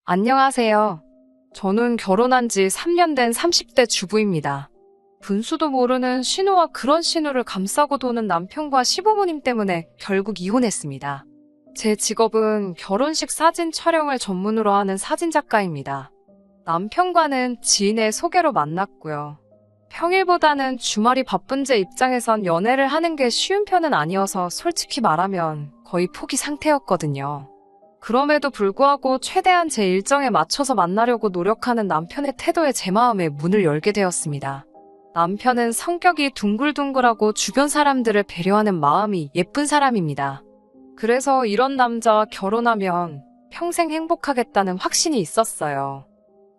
안녕하세요. 저는 결혼한 지 3년 된 30대 주부입니다. 분수도 모르는 신우와 그런 신우를 감싸고 도는 남편과 시부모님 때문에 결국 이혼했습니다. 제 직업은 결혼식 사진 촬영을 전문으로 하는 사진작가입니다. 남편과는 지인의 소개로 만났고요. 평일보다는 주말이 바쁜 제 입장에선 연애를 하는 게 쉬운 편은 아니어서 솔직히 말하면 거의 포기 상태였거든요. 그럼에도 불구하고 최대한 제 일정에 맞춰서 만나려고 노력하는 남편의 태도에 제 마음에 문을 열게 되었습니다. 남편은 성격이 둥글둥글하고 주변 사람들을 배려하는 마음이 예쁜 사람입니다. 그래서 이런 남자와 결혼하면 평생 행복하겠다는 확신이 있었어요.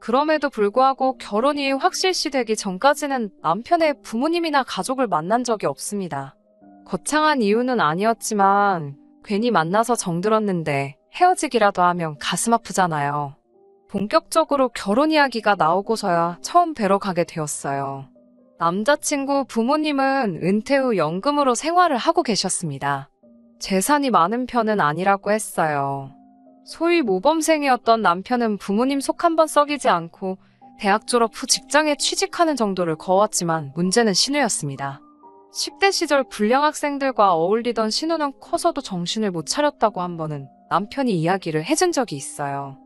그럼에도 불구하고 결혼이 확실시 되기 전까지는 남편의 부모님이나 가족을 만난 적이 없습니다. 거창한 이유는 아니었지만 괜히 만나서 정들었는데 헤어지기라도 하면 가슴 아프잖아요. 본격적으로 결혼 이야기가 나오고서야 처음 뵈러 가게 되었어요. 남자친구 부모님은 은퇴 후 연금으로 생활을 하고 계셨습니다. 재산이 많은 편은 아니라고 했어요. 소위 모범생이었던 남편은 부모님 속 한번 썩이지 않고 대학 졸업 후 직장에 취직하는 정도를 거왔지만 문제는 신우였습니다. 10대 시절 불량 학생들과 어울리던 신우는 커서도 정신을 못 차렸다고 한 번은 남편이 이야기를 해준 적이 있어요.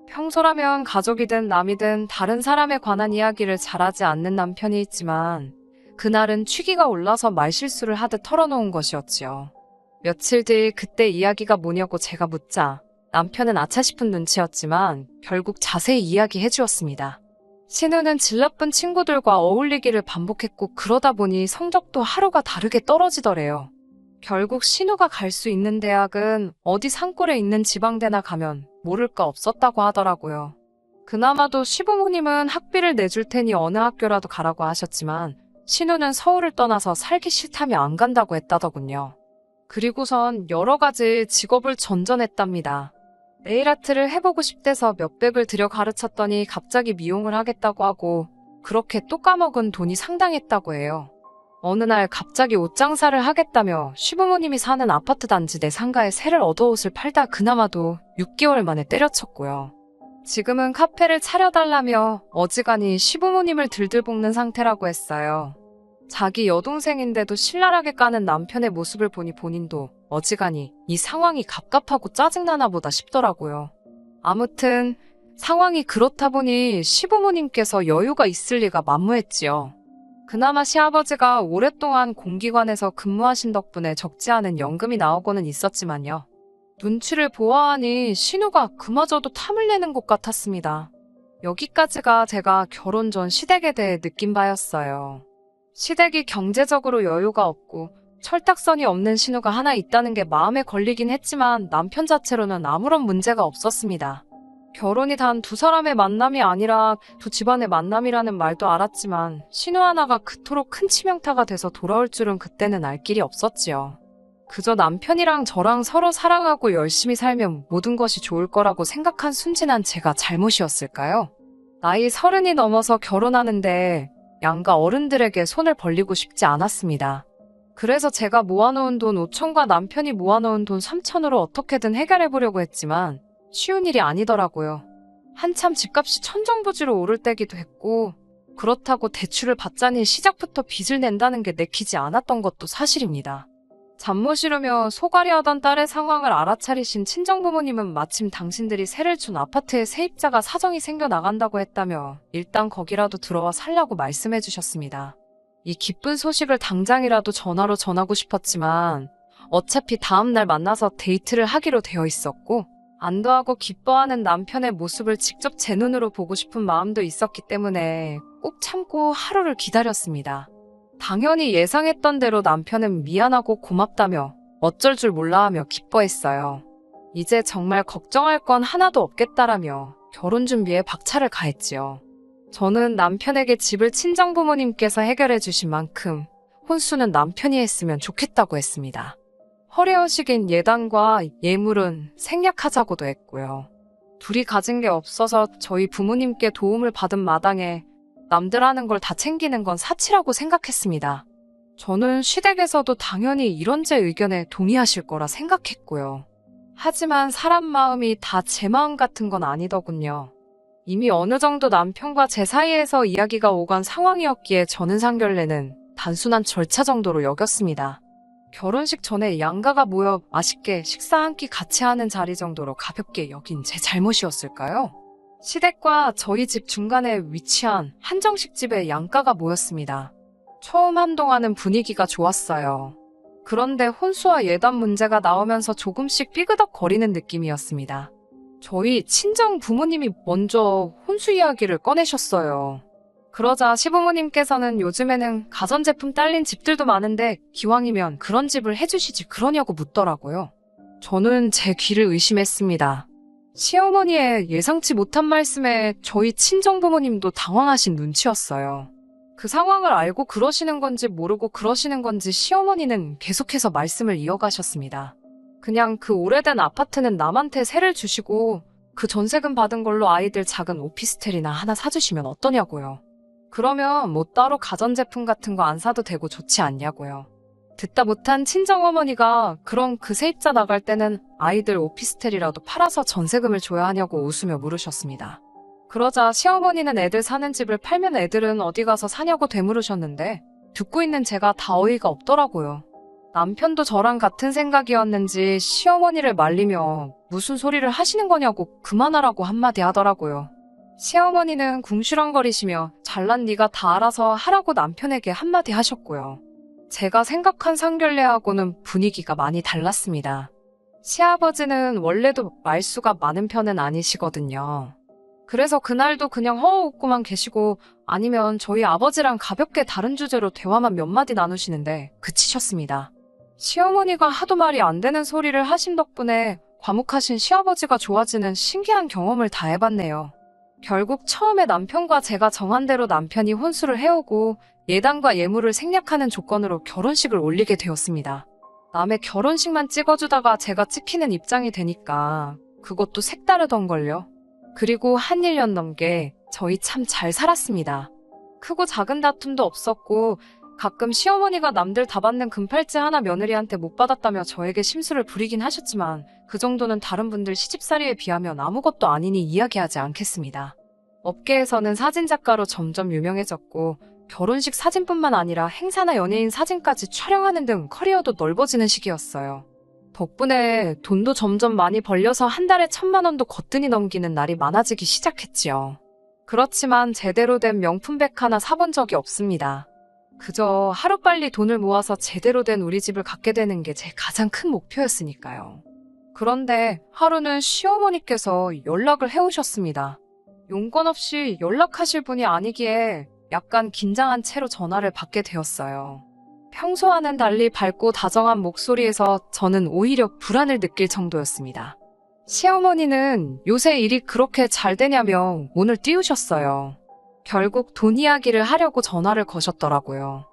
평소라면 가족이든 남이든 다른 사람에 관한 이야기를 잘하지 않는 남편이 있지만 그날은 취기가 올라서 말실수를 하듯 털어놓은 것이었지요. 며칠 뒤 그때 이야기가 뭐냐고 제가 묻자 남편은 아차 싶은 눈치였지만 결국 자세히 이야기해 주었습니다. 신우는 질 나쁜 친구들과 어울리기를 반복했고 그러다 보니 성적도 하루가 다르게 떨어지더래요. 결국 신우가 갈 수 있는 대학은 어디 산골에 있는 지방대나 가면 모를 거 없었다고 하더라고요. 그나마도 시부모님은 학비를 내줄 테니 어느 학교라도 가라고 하셨지만 신우는 서울을 떠나서 살기 싫다며 안 간다고 했다더군요. 그리고선 여러 가지 직업을 전전했답니다. 네일아트를 해보고 싶대서 몇백을 들여 가르쳤더니 갑자기 미용을 하겠다고 하고 그렇게 또 까먹은 돈이 상당했다고 해요. 어느 날 갑자기 옷 장사를 하겠다며 시부모님이 사는 아파트 단지 내 상가에 새를 얻어 옷을 팔다 그나마도 6개월 만에 때려쳤고요. 지금은 카페를 차려달라며 어지간히 시부모님을 들들 볶는 상태라고 했어요. 자기 여동생인데도 신랄하게 까는 남편의 모습을 보니 본인도 어지간히 이 상황이 갑갑하고 짜증나나 보다 싶더라고요. 아무튼 상황이 그렇다 보니 시부모님께서 여유가 있을 리가 만무했지요. 그나마 시아버지가 오랫동안 공기관에서 근무하신 덕분에 적지 않은 연금이 나오고는 있었지만요. 눈치를 보아하니 신우가 그마저도 탐을 내는 것 같았습니다. 여기까지가 제가 결혼 전 시댁에 대해 느낀 바였어요. 시댁이 경제적으로 여유가 없고 철딱선이 없는 신우가 하나 있다는 게 마음에 걸리긴 했지만 남편 자체로는 아무런 문제가 없었습니다. 결혼이 단 두 사람의 만남이 아니라 두 집안의 만남이라는 말도 알았지만 신우 하나가 그토록 큰 치명타가 돼서 돌아올 줄은 그때는 알 길이 없었지요. 그저 남편이랑 저랑 서로 사랑하고 열심히 살면 모든 것이 좋을 거라고 생각한 순진한 제가 잘못이었을까요? 나이 30이 넘어서 결혼하는데 양가 어른들에게 손을 벌리고 싶지 않았습니다. 그래서 제가 모아놓은 돈 5천과 남편이 모아놓은 돈 3천으로 어떻게든 해결해보려고 했지만 쉬운 일이 아니더라고요. 한참 집값이 천정부지로 오를 때기도 했고 그렇다고 대출을 받자니 시작부터 빚을 낸다는 게 내키지 않았던 것도 사실입니다. 잠못 이루며 소갈이하던 딸의 상황을 알아차리신 친정부모님은 마침 당신들이 세를 준 아파트에 세입자가 사정이 생겨나간다고 했다며 일단 거기라도 들어와 살라고 말씀해 주셨습니다. 이 기쁜 소식을 당장이라도 전화로 전하고 싶었지만 어차피 다음날 만나서 데이트를 하기로 되어 있었고 안도하고 기뻐하는 남편의 모습을 직접 제 눈으로 보고 싶은 마음도 있었기 때문에 꼭 참고 하루를 기다렸습니다. 당연히 예상했던 대로 남편은 미안하고 고맙다며 어쩔 줄 몰라 하며 기뻐했어요. 이제 정말 걱정할 건 하나도 없겠다라며 결혼 준비에 박차를 가했지요. 저는 남편에게 집을 친정부모님께서 해결해 주신 만큼 혼수는 남편이 했으면 좋겠다고 했습니다. 허례허식인 예단과 예물은 생략하자고도 했고요. 둘이 가진 게 없어서 저희 부모님께 도움을 받은 마당에 남들 하는 걸 다 챙기는 건 사치라고 생각했습니다. 저는 시댁에서도 당연히 이런 제 의견에 동의하실 거라 생각했고요. 하지만 사람 마음이 다 제 마음 같은 건 아니더군요. 이미 어느 정도 남편과 제 사이에서 이야기가 오간 상황이었기에 저는 상견례는 단순한 절차 정도로 여겼습니다. 결혼식 전에 양가가 모여 맛있게 식사 한 끼 같이 하는 자리 정도로 가볍게 여긴 제 잘못이었을까요? 시댁과 저희 집 중간에 위치한 한정식 집에 양가가 모였습니다. 처음 한동안은 분위기가 좋았어요. 그런데 혼수와 예단 문제가 나오면서 조금씩 삐그덕거리는 느낌이었습니다. 저희 친정 부모님이 먼저 혼수 이야기를 꺼내셨어요. 그러자 시부모님께서는 요즘에는 가전제품 딸린 집들도 많은데 기왕이면 그런 집을 해주시지 그러냐고 묻더라고요. 저는 제 귀를 의심했습니다. 시어머니의 예상치 못한 말씀에 저희 친정부모님도 당황하신 눈치였어요. 그 상황을 알고 그러시는 건지 모르고 그러시는 건지 시어머니는 계속해서 말씀을 이어가셨습니다. 그냥 그 오래된 아파트는 남한테 세를 주시고 그 전세금 받은 걸로 아이들 작은 오피스텔이나 하나 사주시면 어떠냐고요. 그러면 뭐 따로 가전제품 같은 거 안 사도 되고 좋지 않냐고요. 듣다 못한 친정어머니가 그럼 그 세입자 나갈 때는 아이들 오피스텔이라도 팔아서 전세금을 줘야 하냐고 웃으며 물으셨습니다. 그러자 시어머니는 애들 사는 집을 팔면 애들은 어디 가서 사냐고 되물으셨는데 듣고 있는 제가 다 어이가 없더라고요. 남편도 저랑 같은 생각이었는지 시어머니를 말리며 무슨 소리를 하시는 거냐고 그만하라고 한마디 하더라고요. 시어머니는 궁시렁거리시며 잘난 네가 다 알아서 하라고 남편에게 한마디 하셨고요. 제가 생각한 상견례하고는 분위기가 많이 달랐습니다. 시아버지는 원래도 말수가 많은 편은 아니시거든요. 그래서 그날도 그냥 허허 웃고만 계시고 아니면 저희 아버지랑 가볍게 다른 주제로 대화만 몇 마디 나누시는데 그치셨습니다. 시어머니가 하도 말이 안 되는 소리를 하신 덕분에 과묵하신 시아버지가 좋아지는 신기한 경험을 다 해봤네요. 결국 처음에 남편과 제가 정한 대로 남편이 혼수를 해오고 예단과 예물을 생략하는 조건으로 결혼식을 올리게 되었습니다. 남의 결혼식만 찍어주다가 제가 찍히는 입장이 되니까 그것도 색다르던걸요. 그리고 한 1년 넘게 저희 참 잘 살았습니다. 크고 작은 다툼도 없었고 가끔 시어머니가 남들 다 받는 금팔찌 하나 며느리한테 못 받았다며 저에게 심술을 부리긴 하셨지만 그 정도는 다른 분들 시집살이에 비하면 아무것도 아니니 이야기하지 않겠습니다. 업계에서는 사진작가로 점점 유명해졌고 결혼식 사진뿐만 아니라 행사나 연예인 사진까지 촬영하는 등 커리어도 넓어지는 시기였어요. 덕분에 돈도 점점 많이 벌려서 한 달에 1,000만 원도 거뜬히 넘기는 날이 많아지기 시작했지요. 그렇지만 제대로 된 명품백 하나 사본 적이 없습니다. 그저 하루빨리 돈을 모아서 제대로 된 우리 집을 갖게 되는 게 제 가장 큰 목표였으니까요. 그런데 하루는 시어머니께서 연락을 해오셨습니다. 용건 없이 연락하실 분이 아니기에 약간 긴장한 채로 전화를 받게 되었어요. 평소와는 달리 밝고 다정한 목소리에서 저는 오히려 불안을 느낄 정도였습니다. 시어머니는 요새 일이 그렇게 잘 되냐며 문을 띄우셨어요. 결국 돈 이야기를 하려고 전화를 거셨더라고요.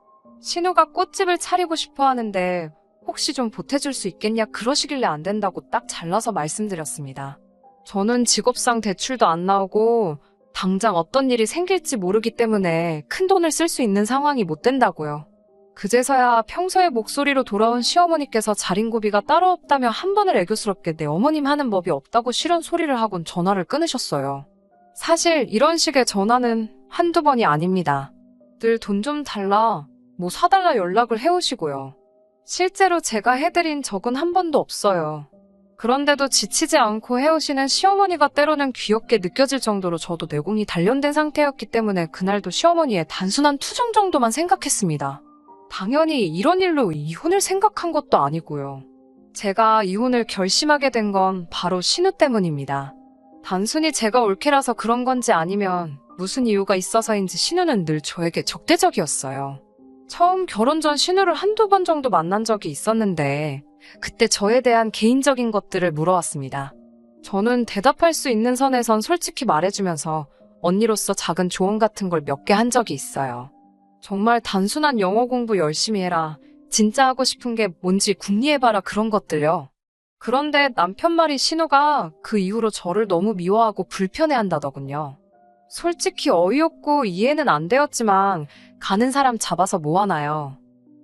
신우가 꽃집을 차리고 싶어 하는데 혹시 좀 보태줄 수 있겠냐 그러시길래 안 된다고 딱 잘라서 말씀드렸습니다. 저는 직업상 대출도 안 나오고 당장 어떤 일이 생길지 모르기 때문에 큰 돈을 쓸 수 있는 상황이 못 된다고요. 그제서야 평소의 목소리로 돌아온 시어머니께서 자린고비가 따로 없다며 한 번을 애교스럽게 내 어머님 하는 법이 없다고 싫은 소리를 하곤 전화를 끊으셨어요. 사실 이런 식의 전화는 한두 번이 아닙니다. 늘 돈 좀 달라, 뭐 사달라 연락을 해오시고요. 실제로 제가 해드린 적은 한 번도 없어요. 그런데도 지치지 않고 해오시는 시어머니가 때로는 귀엽게 느껴질 정도로 저도 내공이 단련된 상태였기 때문에 그날도 시어머니의 단순한 투정 정도만 생각했습니다. 당연히 이런 일로 이혼을 생각한 것도 아니고요. 제가 이혼을 결심하게 된 건 바로 신우 때문입니다. 단순히 제가 올케라서 그런 건지 아니면 무슨 이유가 있어서인지 신우는 늘 저에게 적대적이었어요. 처음 결혼 전 신우를 한두 번 정도 만난 적이 있었는데 그때 저에 대한 개인적인 것들을 물어왔습니다. 저는 대답할 수 있는 선에선 솔직히 말해주면서 언니로서 작은 조언 같은 걸 몇 개 한 적이 있어요. 정말 단순한 영어 공부 열심히 해라. 진짜 하고 싶은 게 뭔지 궁리해봐라 그런 것들요. 그런데 남편 말이 신우가 그 이후로 저를 너무 미워하고 불편해한다더군요. 솔직히 어이없고 이해는 안 되었지만 가는 사람 잡아서 뭐하나요.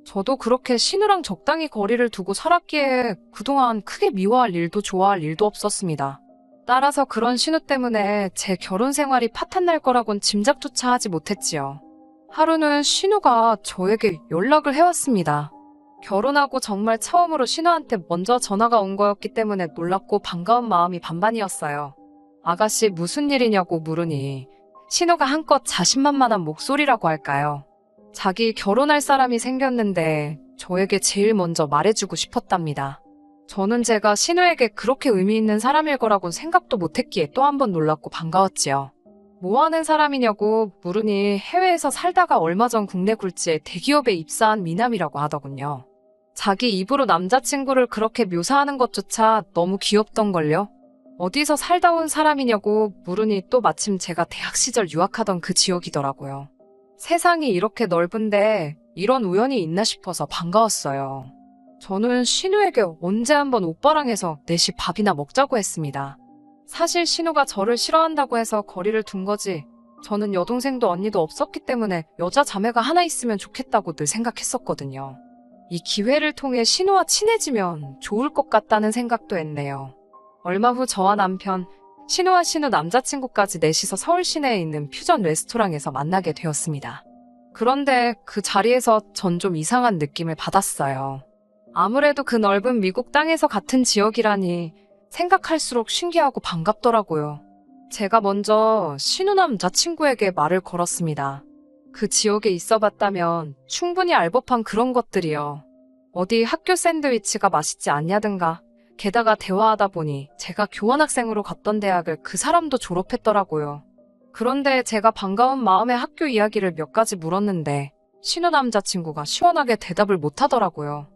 저도 그렇게 신우랑 적당히 거리를 두고 살았기에 그동안 크게 미워할 일도 좋아할 일도 없었습니다. 따라서 그런 신우 때문에 제 결혼 생활이 파탄날 거라곤 짐작조차 하지 못했지요. 하루는 신우가 저에게 연락을 해왔습니다. 결혼하고 정말 처음으로 신우한테 먼저 전화가 온 거였기 때문에 놀랍고 반가운 마음이 반반이었어요. 아가씨 무슨 일이냐고 물으니 신우가 한껏 자신만만한 목소리라고 할까요? 자기 결혼할 사람이 생겼는데 저에게 제일 먼저 말해주고 싶었답니다. 저는 제가 신우에게 그렇게 의미 있는 사람일 거라고는 생각도 못했기에 또 한 번 놀랍고 반가웠지요. 뭐 하는 사람이냐고 물으니 해외에서 살다가 얼마 전 국내 굴지에 대기업에 입사한 미남이라고 하더군요. 자기 입으로 남자친구를 그렇게 묘사하는 것조차 너무 귀엽던걸요. 어디서 살다 온 사람이냐고 물으니 또 마침 제가 대학 시절 유학하던 그 지역이더라고요. 세상이 이렇게 넓은데 이런 우연이 있나 싶어서 반가웠어요. 저는 신우에게 언제 한번 오빠랑 해서 넷이 밥이나 먹자고 했습니다. 사실 신우가 저를 싫어한다고 해서 거리를 둔 거지 저는 여동생도 언니도 없었기 때문에 여자 자매가 하나 있으면 좋겠다고 늘 생각했었거든요. 이 기회를 통해 신우와 친해지면 좋을 것 같다는 생각도 했네요. 얼마 후 저와 남편, 신우와 신우 남자친구까지 넷이서 서울 시내에 있는 퓨전 레스토랑에서 만나게 되었습니다. 그런데 그 자리에서 전 좀 이상한 느낌을 받았어요. 아무래도 그 넓은 미국 땅에서 같은 지역이라니 생각할수록 신기하고 반갑더라고요. 제가 먼저 신우 남자친구에게 말을 걸었습니다. 그 지역에 있어 봤다면 충분히 알 법한 그런 것들이요. 어디 학교 샌드위치가 맛있지 않냐든가. 게다가 대화하다 보니 제가 교환학생으로 갔던 대학을 그 사람도 졸업했더라고요. 그런데 제가 반가운 마음에 학교 이야기를 몇 가지 물었는데 신우 남자친구가 시원하게 대답을 못하더라고요.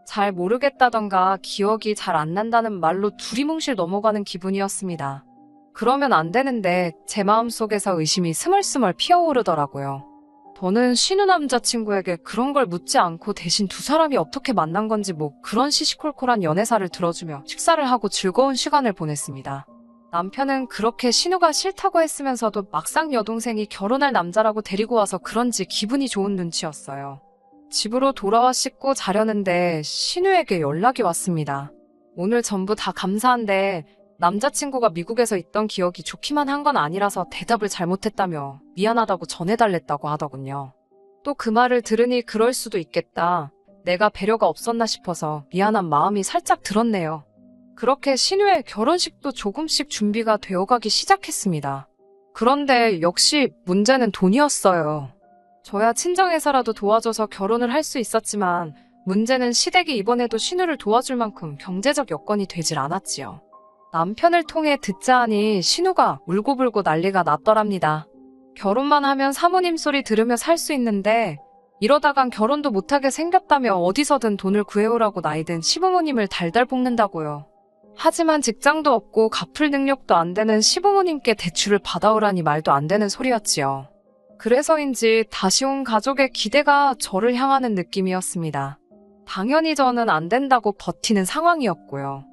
잘 모르겠다던가 기억이 잘 안 난다는 말로 두리뭉실 넘어가는 기분이었습니다. 그러면 안 되는데 제 마음속에서 의심이 스멀스멀 피어오르더라고요. 저는 신우 남자친구에게 그런 걸 묻지 않고 대신 두 사람이 어떻게 만난 건지 뭐 그런 시시콜콜한 연애사를 들어주며 식사를 하고 즐거운 시간을 보냈습니다. 남편은 그렇게 신우가 싫다고 했으면서도 막상 여동생이 결혼할 남자라고 데리고 와서 그런지 기분이 좋은 눈치였어요. 집으로 돌아와 씻고 자려는데 신우에게 연락이 왔습니다. 오늘 전부 다 감사한데 남자친구가 미국에서 있던 기억이 좋기만 한 건 아니라서 대답을 잘못했다며 미안하다고 전해달랬다고 하더군요. 또 그 말을 들으니 그럴 수도 있겠다. 내가 배려가 없었나 싶어서 미안한 마음이 살짝 들었네요. 그렇게 신우의 결혼식도 조금씩 준비가 되어가기 시작했습니다. 그런데 역시 문제는 돈이었어요. 저야 친정에서라도 도와줘서 결혼을 할 수 있었지만 문제는 시댁이 이번에도 신우를 도와줄 만큼 경제적 여건이 되질 않았지요. 남편을 통해 듣자 하니 신우가 울고불고 난리가 났더랍니다. 결혼만 하면 사모님 소리 들으며 살 수 있는데 이러다간 결혼도 못하게 생겼다며 어디서든 돈을 구해오라고 나이든 시부모님을 달달 볶는다고요. 하지만 직장도 없고 갚을 능력도 안 되는 시부모님께 대출을 받아오라니 말도 안 되는 소리였지요. 그래서인지 다시 온 가족의 기대가 저를 향하는 느낌이었습니다. 당연히 저는 안 된다고 버티는 상황이었고요.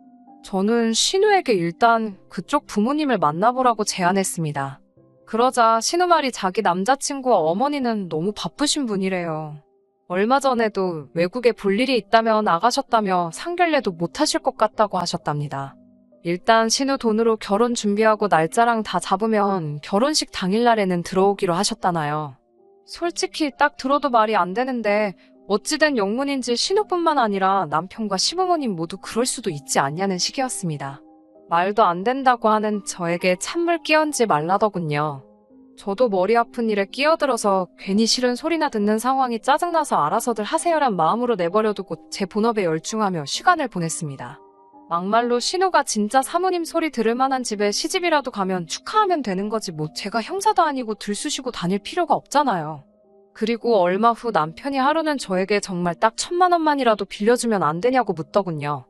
저는 신우에게 일단 그쪽 부모님을 만나보라고 제안했습니다. 그러자 신우 말이 자기 남자친구와 어머니는 너무 바쁘신 분이래요. 얼마 전에도 외국에 볼 일이 있다며 나가셨다며 상견례도 못하실 것 같다고 하셨답니다. 일단 신우 돈으로 결혼 준비하고 날짜랑 다 잡으면 결혼식 당일날에는 들어오기로 하셨다나요. 솔직히 딱 들어도 말이 안 되는데 어찌된 영문인지 신우뿐만 아니라 남편과 시부모님 모두 그럴 수도 있지 않냐는 식이었습니다. 말도 안 된다고 하는 저에게 찬물 끼얹지 말라더군요. 저도 머리 아픈 일에 끼어들어서 괜히 싫은 소리나 듣는 상황이 짜증나서 알아서들 하세요란 마음으로 내버려두고 제 본업에 열중하며 시간을 보냈습니다. 막말로 신우가 진짜 사모님 소리 들을 만한 집에 시집이라도 가면 축하하면 되는 거지 뭐 제가 형사도 아니고 들쑤시고 다닐 필요가 없잖아요. 그리고 얼마 후 남편이 하루는 저에게 정말 딱 1,000만 원만이라도 빌려주면 안 되냐고 묻더군요.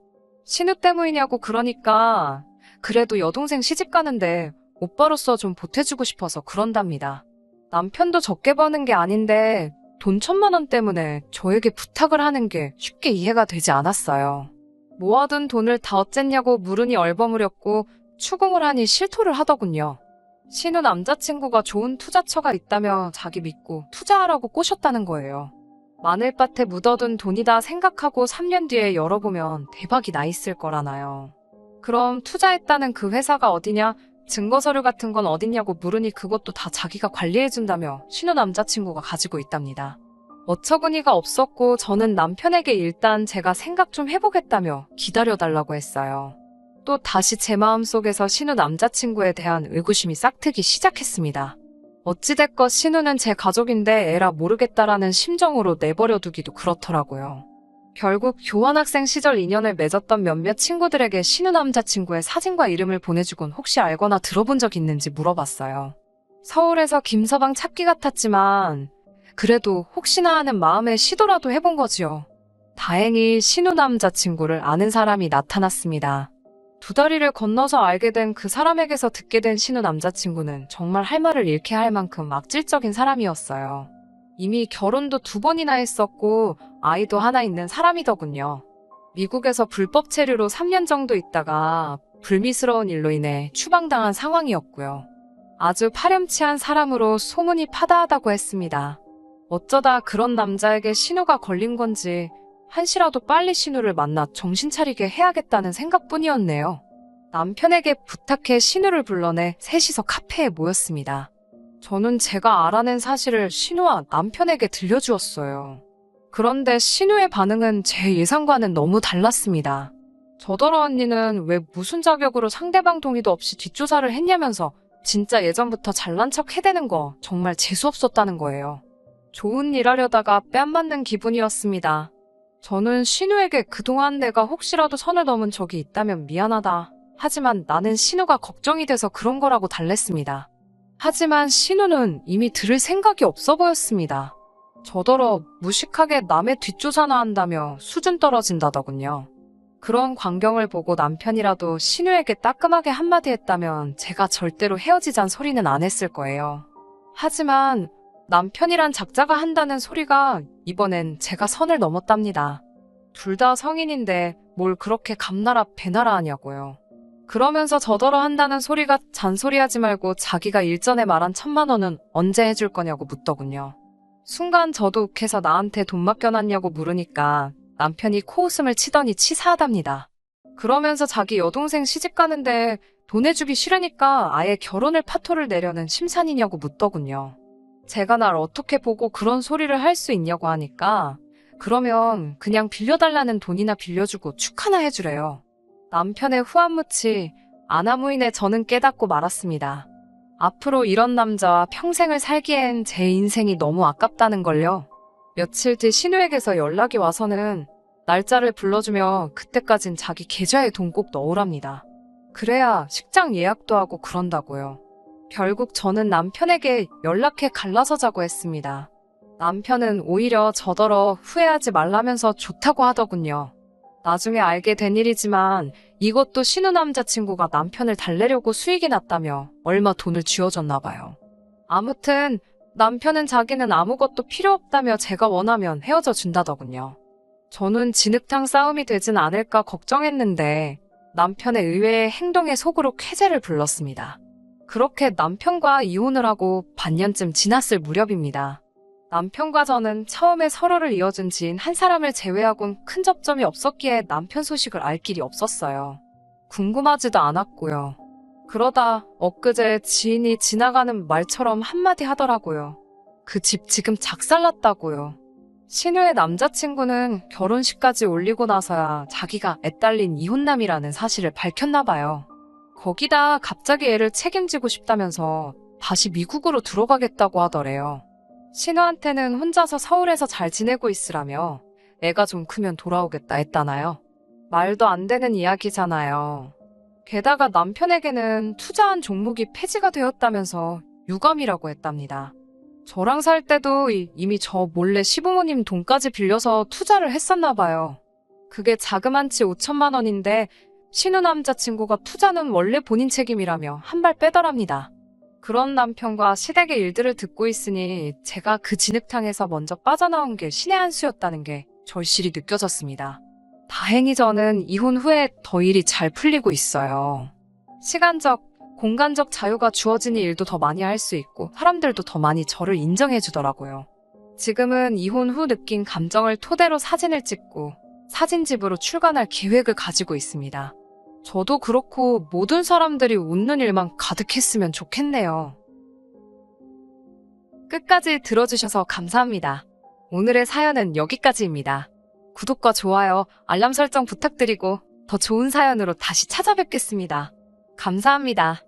신우 때문이냐고 그러니까 그래도 여동생 시집 가는데 오빠로서 좀 보태주고 싶어서 그런답니다. 남편도 적게 버는 게 아닌데 돈 1,000만 원 때문에 저에게 부탁을 하는 게 쉽게 이해가 되지 않았어요. 모아둔 돈을 다 어쨌냐고 물으니 얼버무렸고 추궁을 하니 실토를 하더군요. 신우 남자친구가 좋은 투자처가 있다며 자기 믿고 투자하라고 꼬셨다는 거예요. 마늘밭에 묻어둔 돈이다 생각하고 3년 뒤에 열어보면 대박이 나 있을 거라나요. 그럼 투자했다는 그 회사가 어디냐? 증거서류 같은 건 어딨냐고 물으니 그것도 다 자기가 관리해준다며 신우 남자친구가 가지고 있답니다. 어처구니가 없었고 저는 남편에게 일단 제가 생각 좀 해보겠다며 기다려달라고 했어요. 또 다시 제 마음속에서 신우 남자친구에 대한 의구심이 싹트기 시작했습니다. 어찌됐건 신우는 제 가족인데 에라 모르겠다라는 심정으로 내버려두기도 그렇더라고요. 결국 교환학생 시절 인연을 맺었던 몇몇 친구들에게 신우 남자친구의 사진과 이름을 보내주곤 혹시 알거나 들어본 적 있는지 물어봤어요. 서울에서 김서방 찾기 같았지만 그래도 혹시나 하는 마음에 시도라도 해본 거지요. 다행히 신우 남자친구를 아는 사람이 나타났습니다. 두 다리를 건너서 알게 된 그 사람에게서 듣게 된 신우 남자친구는 정말 할 말을 잃게 할 만큼 악질적인 사람이었어요. 이미 결혼도 2번이나 했었고 아이도 하나 있는 사람이더군요. 미국에서 불법 체류로 3년 정도 있다가 불미스러운 일로 인해 추방당한 상황이었고요. 아주 파렴치한 사람으로 소문이 파다하다고 했습니다. 어쩌다 그런 남자에게 신우가 걸린 건지 한시라도 빨리 신우를 만나 정신 차리게 해야겠다는 생각뿐이었네요. 남편에게 부탁해 신우를 불러내 셋이서 카페에 모였습니다. 저는 제가 알아낸 사실을 신우와 남편에게 들려주었어요. 그런데 신우의 반응은 제 예상과는 너무 달랐습니다. 저더러 언니는 왜 무슨 자격으로 상대방 동의도 없이 뒷조사를 했냐면서 진짜 예전부터 잘난 척 해대는 거 정말 재수없었다는 거예요. 좋은 일 하려다가 뺨 맞는 기분이었습니다. 저는 신우에게 그동안 내가 혹시라도 선을 넘은 적이 있다면 미안하다. 하지만 나는 신우가 걱정이 돼서 그런 거라고 달랬습니다. 하지만 신우는 이미 들을 생각이 없어 보였습니다. 저더러 무식하게 남의 뒷조사나 한다며 수준 떨어진다더군요. 그런 광경을 보고 남편이라도 신우에게 따끔하게 한마디 했다면 제가 절대로 헤어지잔 소리는 안 했을 거예요. 하지만 남편이란 작자가 한다는 소리가 이번엔 제가 선을 넘었답니다. 둘 다 성인인데 뭘 그렇게 감나라 배나라 하냐고요. 그러면서 저더러 한다는 소리가 잔소리하지 말고 자기가 일전에 말한 1,000만 원은 언제 해줄 거냐고 묻더군요. 순간 저도 욱해서 나한테 돈 맡겨놨냐고 물으니까 남편이 코웃음을 치더니 치사하답니다. 그러면서 자기 여동생 시집 가는데 돈 해주기 싫으니까 아예 결혼을 파토를 내려는 심산이냐고 묻더군요. 제가 날 어떻게 보고 그런 소리를 할 수 있냐고 하니까 그러면 그냥 빌려달라는 돈이나 빌려주고 축하나 해주래요. 남편의 후안무치 아나무인에 저는 깨닫고 말았습니다. 앞으로 이런 남자와 평생을 살기엔 제 인생이 너무 아깝다는 걸요. 며칠 뒤 신우에게서 연락이 와서는 날짜를 불러주며 그때까진 자기 계좌에 돈 꼭 넣으랍니다. 그래야 식장 예약도 하고 그런다고요. 결국 저는 남편에게 연락해 갈라서자고 했습니다. 남편은 오히려 저더러 후회하지 말라면서 좋다고 하더군요. 나중에 알게 된 일이지만 이것도 신우 남자친구가 남편을 달래려고 수익이 났다며 얼마 돈을 쥐어줬나 봐요. 아무튼 남편은 자기는 아무것도 필요 없다며 제가 원하면 헤어져 준다더군요. 저는 진흙탕 싸움이 되진 않을까 걱정했는데 남편의 의외의 행동에 속으로 쾌재를 불렀습니다. 그렇게 남편과 이혼을 하고 반년쯤 지났을 무렵입니다. 남편과 저는 처음에 서로를 이어준 지인 한 사람을 제외하곤 큰 접점이 없었기에 남편 소식을 알 길이 없었어요. 궁금하지도 않았고요. 그러다 엊그제 지인이 지나가는 말처럼 한마디 하더라고요. 그 집 지금 작살났다고요. 신우의 남자친구는 결혼식까지 올리고 나서야 자기가 애딸린 이혼남이라는 사실을 밝혔나 봐요. 거기다 갑자기 애를 책임지고 싶다면서 다시 미국으로 들어가겠다고 하더래요. 신우한테는 혼자서 서울에서 잘 지내고 있으라며 애가 좀 크면 돌아오겠다 했다나요? 말도 안 되는 이야기잖아요. 게다가 남편에게는 투자한 종목이 폐지가 되었다면서 유감이라고 했답니다. 저랑 살 때도 이미 저 몰래 시부모님 돈까지 빌려서 투자를 했었나 봐요. 그게 자그만치 5천만 원인데 신우 남자친구가 투자는 원래 본인 책임이라며 한 발 빼더랍니다. 그런 남편과 시댁의 일들을 듣고 있으니 제가 그 진흙탕에서 먼저 빠져나온 게 신의 한 수였다는 게 절실히 느껴졌습니다. 다행히 저는 이혼 후에 더 일이 잘 풀리고 있어요. 시간적, 공간적 자유가 주어지니 일도 더 많이 할 수 있고 사람들도 더 많이 저를 인정해 주더라고요. 지금은 이혼 후 느낀 감정을 토대로 사진을 찍고 사진집으로 출간할 계획을 가지고 있습니다. 저도 그렇고 모든 사람들이 웃는 일만 가득했으면 좋겠네요. 끝까지 들어주셔서 감사합니다. 오늘의 사연은 여기까지입니다. 구독과 좋아요, 알람 설정 부탁드리고 더 좋은 사연으로 다시 찾아뵙겠습니다. 감사합니다.